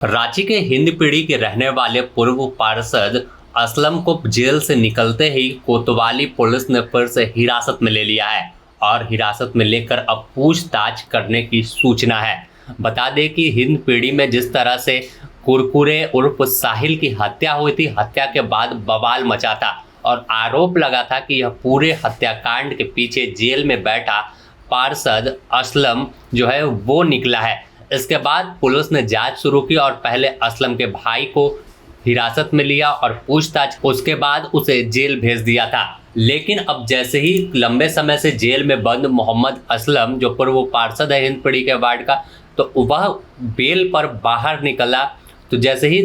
रांची के हिंदपीढ़ी के रहने वाले पूर्व पार्षद असलम को जेल से निकलते ही कोतवाली पुलिस ने फिर से हिरासत में ले लिया है और हिरासत में लेकर अब पूछताछ करने की सूचना है। बता दें कि हिंदपीढ़ी में जिस तरह से कुरकुरे उर्फ साहिल की हत्या हुई थी, हत्या के बाद बवाल मचा था और आरोप लगा था कि यह पूरे हत्याकांड के पीछे जेल में बैठा पार्षद असलम जो है वो निकला है। इसके बाद पुलिस ने जांच शुरू की और पहले असलम के भाई को हिरासत में लिया और पूछताछ, उसके बाद उसे जेल भेज दिया था। लेकिन अब जैसे ही लंबे समय से जेल में बंद मोहम्मद असलम जो पूर्व पार्षद है हिंदपीढ़ी के वार्ड का, तो वह बेल पर बाहर निकला। तो जैसे ही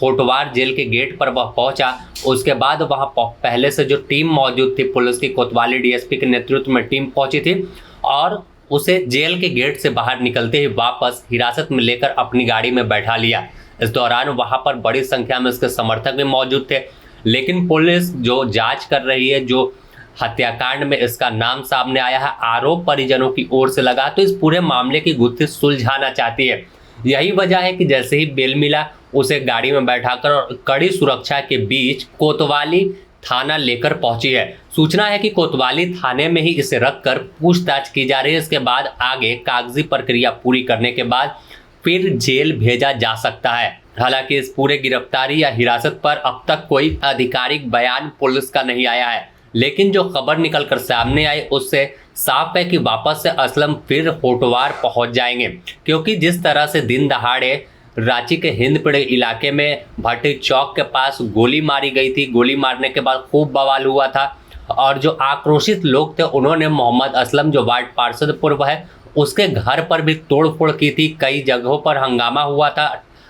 होटवार जेल के गेट पर वह पहुंचा, उसके बाद वहां पहले से जो टीम मौजूद थी पुलिस की, कोतवाली डीएसपी के नेतृत्व में टीम पहुंची थी और उसे जेल के गेट से बाहर निकलते ही वापस हिरासत में लेकर अपनी गाड़ी में बैठा लिया। इस दौरान वहां पर बड़ी संख्या में उसके समर्थक भी मौजूद थे। लेकिन पुलिस जो जांच कर रही है, जो हत्याकांड में इसका नाम सामने आया है, आरोप परिजनों की ओर से लगा, तो इस पूरे मामले की गुत्थी सुलझाना चाहती है। यही वजह है कि जैसे ही बेल मिला, उसे गाड़ी में बैठाकर और कड़ी सुरक्षा के बीच कोतवाली थाना लेकर पहुंची है। सूचना है कि कोतवाली थाने में ही इसे रखकर पूछताछ की जा रही है। इसके बाद आगे कागजी प्रक्रिया पूरी करने के बाद फिर जेल भेजा जा सकता है। हालांकि इस पूरे गिरफ्तारी या हिरासत पर अब तक कोई आधिकारिक बयान पुलिस का नहीं आया है, लेकिन जो खबर निकलकर सामने आई उससे साफ है कि वापस से असलम फिर होटवार पहुंच जाएंगे, क्योंकि जिस तरह से दिन दहाड़े रांची के हिंदपीढ़ी इलाके में भट्टी चौक के पास गोली मारी गई थी, गोली मारने के बाद खूब बवाल हुआ था और जो आक्रोशित लोग थे उन्होंने मोहम्मद असलम जो वार्ड पार्षद पूर्व है उसके घर पर भी तोड़फोड़ की थी। कई जगहों पर हंगामा हुआ था,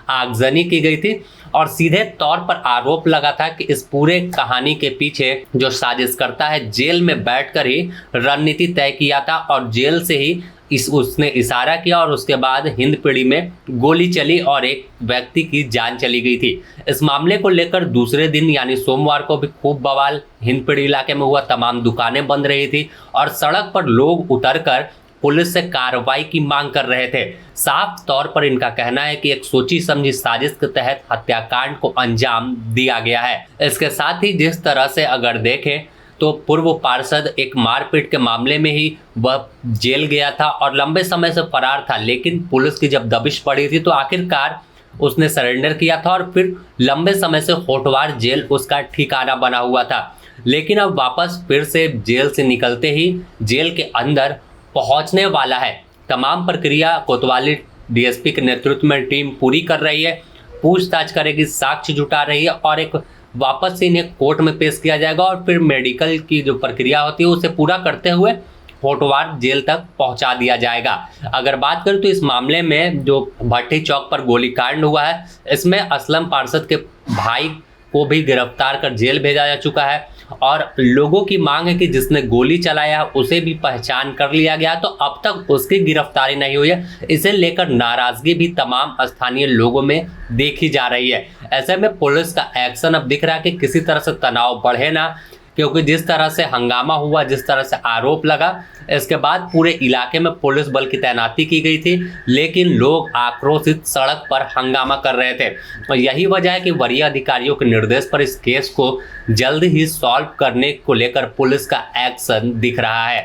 आगजनी की गई थी और सीधे तौर पर आरोप लगा था कि इस पूरे कहानी के पीछे जो साजिशकर्ता है जेल में बैठकर ही रणनीति तय किया था और जेल से ही उसने इशारा किया और उसके बाद हिंदपीढ़ी में गोली चली और एक व्यक्ति की जान चली गई थी। इस मामले को लेकर दूसरे दिन यानी सोमवार को भी खूब बवाल हिंदपीढ़ी इलाके में हुआ। तमाम दुकानें बंद रही थी और सड़क पर लोग उतरकर पुलिस से कार्रवाई की मांग कर रहे थे। साफ तौर पर इनका कहना है कि एक सोची समझी साजिश के तहत हत्याकांड को अंजाम दिया गया है। इसके साथ ही जिस तरह से अगर देखें तो पूर्व पार्षद एक मारपीट के मामले में ही वह जेल गया था और लंबे समय से फरार था, लेकिन पुलिस की जब दबिश पड़ी थी तो आखिरकार उसने सरेंडर किया था और फिर लंबे समय से होटवार जेल उसका ठिकाना बना हुआ था। लेकिन अब वापस फिर से जेल से निकलते ही जेल के अंदर पहुंचने वाला है। तमाम प्रक्रिया कोतवाली डीएसपी के नेतृत्व में टीम पूरी कर रही है, पूछताछ करेगी, साक्ष्य जुटा रही है और एक वापस से इन्हें कोर्ट में पेश किया जाएगा और फिर मेडिकल की जो प्रक्रिया होती है उसे पूरा करते हुए होटवार जेल तक पहुंचा दिया जाएगा। अगर बात करें तो इस मामले में जो भट्टी चौक पर गोलीकांड हुआ है, इसमें असलम पार्षद के भाई को भी गिरफ्तार कर जेल भेजा जा चुका है और लोगों की मांग है कि जिसने गोली चलाया उसे भी पहचान कर लिया गया, तो अब तक उसकी गिरफ्तारी नहीं हुई है। इसे लेकर नाराजगी भी तमाम स्थानीय लोगों में देखी जा रही है। ऐसे में पुलिस का एक्शन अब दिख रहा है कि किसी तरह से तनाव बढ़े ना, क्योंकि जिस तरह से हंगामा हुआ, जिस तरह से आरोप लगा, इसके बाद पूरे इलाके में पुलिस बल की तैनाती की गई थी, लेकिन लोग आक्रोशित सड़क पर हंगामा कर रहे थे। और यही वजह है कि वरीय अधिकारियों के निर्देश पर इस केस को जल्द ही सॉल्व करने को लेकर पुलिस का एक्शन दिख रहा है।